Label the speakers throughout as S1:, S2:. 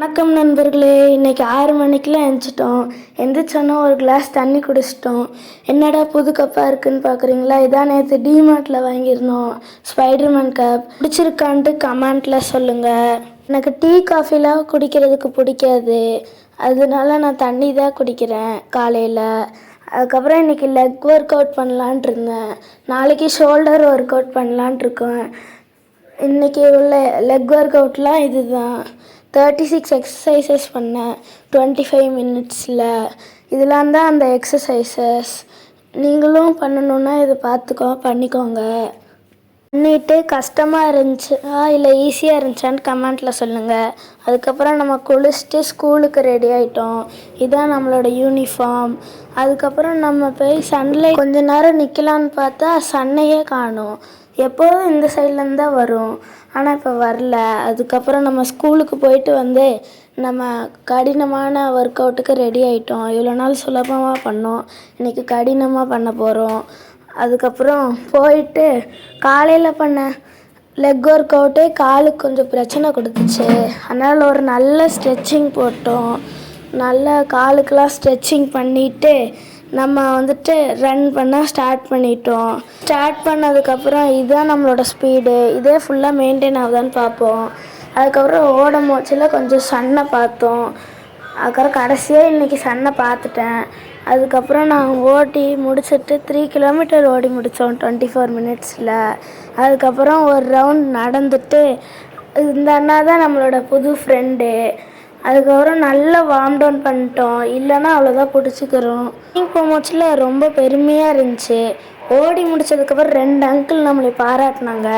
S1: வணக்கம் நண்பர்களே. இன்றைக்கி 6 மணிக்கெலாம் எழுந்திரிச்சிட்டோம். எந்திரிச்சோன்னா ஒரு கிளாஸ் தண்ணி குடிச்சிட்டோம். என்னடா புது கப்பாக இருக்குதுன்னு பார்க்குறீங்களா? இதான் நேற்று டிமார்ட்டில் வாங்கியிருந்தோம் ஸ்பைடர்மேன் கப். பிடிச்சிருக்கான்ட்டு கமெண்ட்டில் சொல்லுங்கள். எனக்கு டீ காஃபிலாம் குடிக்கிறதுக்கு பிடிக்காது, அதனால நான் தண்ணி தான் குடிக்கிறேன் காலையில். அதுக்கப்புறம் இன்றைக்கி லெக் ஒர்க் அவுட் பண்ணலான்ட்டு இருந்தேன். நாளைக்கு ஷோல்டர் ஒர்க் அவுட் பண்ணலான்ட்டு இருக்கேன். இன்றைக்கி உள்ள லெக் ஒர்க் அவுட்லாம் இது தான். 36 எக்ஸசைசஸ் பண்ணேன் 25 மினிட்ஸில். இதெல்லாம் தான் அந்த எக்ஸசைசஸ். நீங்களும் பண்ணணுன்னா இதை பண்ணிக்கோங்க. பண்ணிவிட்டு கஷ்டமாக இருந்துச்சா இல்லை ஈஸியாக இருந்துச்சான்னு கமெண்ட்டில் சொல்லுங்கள். அதுக்கப்புறம் நம்ம குளிச்சுட்டு ஸ்கூலுக்கு ரெடி ஆகிட்டோம். இதுதான் நம்மளோட யூனிஃபார்ம். அதுக்கப்புறம் நம்ம போய் சன்லைட் கொஞ்ச நேரம் நிற்கலான்னு பார்த்தா சன்னையே காணும். எப்போதும் இந்த சைட்லேருந்து தான் வரும், ஆனால் இப்போ வரல. அதுக்கப்புறம் நம்ம ஸ்கூலுக்கு போயிட்டு வந்து நம்ம கடினமான ஒர்க் அவுட்டுக்கு ரெடி ஆகிட்டோம். இவ்வளோ நாள் சுலபமாக பண்ணோம், இன்றைக்கி கடினமாக பண்ண போகிறோம். அதுக்கப்புறம் போயிட்டு காலையில் பண்ண லெக் ஒர்க் அவுட்டே காலுக்கு கொஞ்சம் பிரச்சனை கொடுத்துச்சு. அதனால் ஒரு நல்ல ஸ்ட்ரெச்சிங் போட்டோம். நல்லா காலுக்கெலாம் ஸ்ட்ரெச்சிங் பண்ணிவிட்டு நம்ம ரன் பண்ண ஸ்டார்ட் பண்ணிட்டோம். ஸ்டார்ட் பண்ணதுக்கப்புறம் இதுதான் நம்மளோட ஸ்பீடு. இதே ஃபுல்லாக மெயின்டைன் ஆகுதான்னு பார்ப்போம். அதுக்கப்புறம் ஓட மூச்சில் கொஞ்சம் சன்னை பார்த்தோம். அதுக்கப்புறம் கடைசியாக இன்றைக்கி சன்னை பார்த்துட்டேன். அதுக்கப்புறம் நான் ஓட்டி முடிச்சுட்டு 3 கிலோமீட்டர் ஓடி முடித்தோம் 24 மினிட்ஸில். அதுக்கப்புறம் ஒரு ரவுண்ட் நடந்துட்டு இந்த அண்ணா தான் நம்மளோட புது ஃப்ரெண்டு. அதுக்கப்புறம் நல்லா வார்ம் டவுன் பண்ணிட்டோம், இல்லைன்னா அவ்வளோதான் பிடிச்சிக்கிறோம். போகும்போச்சில் ரொம்ப பெருமையாக இருந்துச்சு. ஓடி முடித்ததுக்கப்புறம் 2 அங்கிள் நம்மளை பாராட்டினாங்க.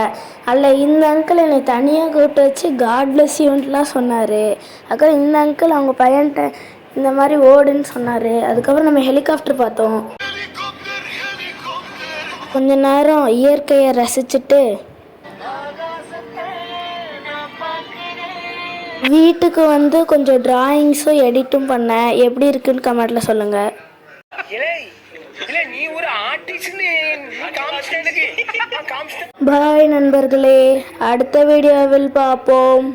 S1: அதில் இந்த அங்கிள் என்னை தனியாக கூப்பிட்டு வச்சு காட் பிளஸ் யூன்ட்டுலாம் சொன்னார். அதுக்கப்புறம் இந்த அங்கிள் அவங்க பையன்கிட்ட இந்த மாதிரி ஓடுன்னு சொன்னார். அதுக்கப்புறம் நம்ம ஹெலிகாப்டர் பார்த்தோம். கொஞ்ச நேரம் இயற்கையை ரசிச்சுட்டு வீட்டுக்கு கொஞ்சம் டிராயிங்ஸும் எடிட்டும் பண்ணேன். எப்படி இருக்குன்னு கமெண்ட்டில் சொல்லுங்கள். பாய் நண்பர்களே, அடுத்த வீடியோவில் பார்ப்போம்.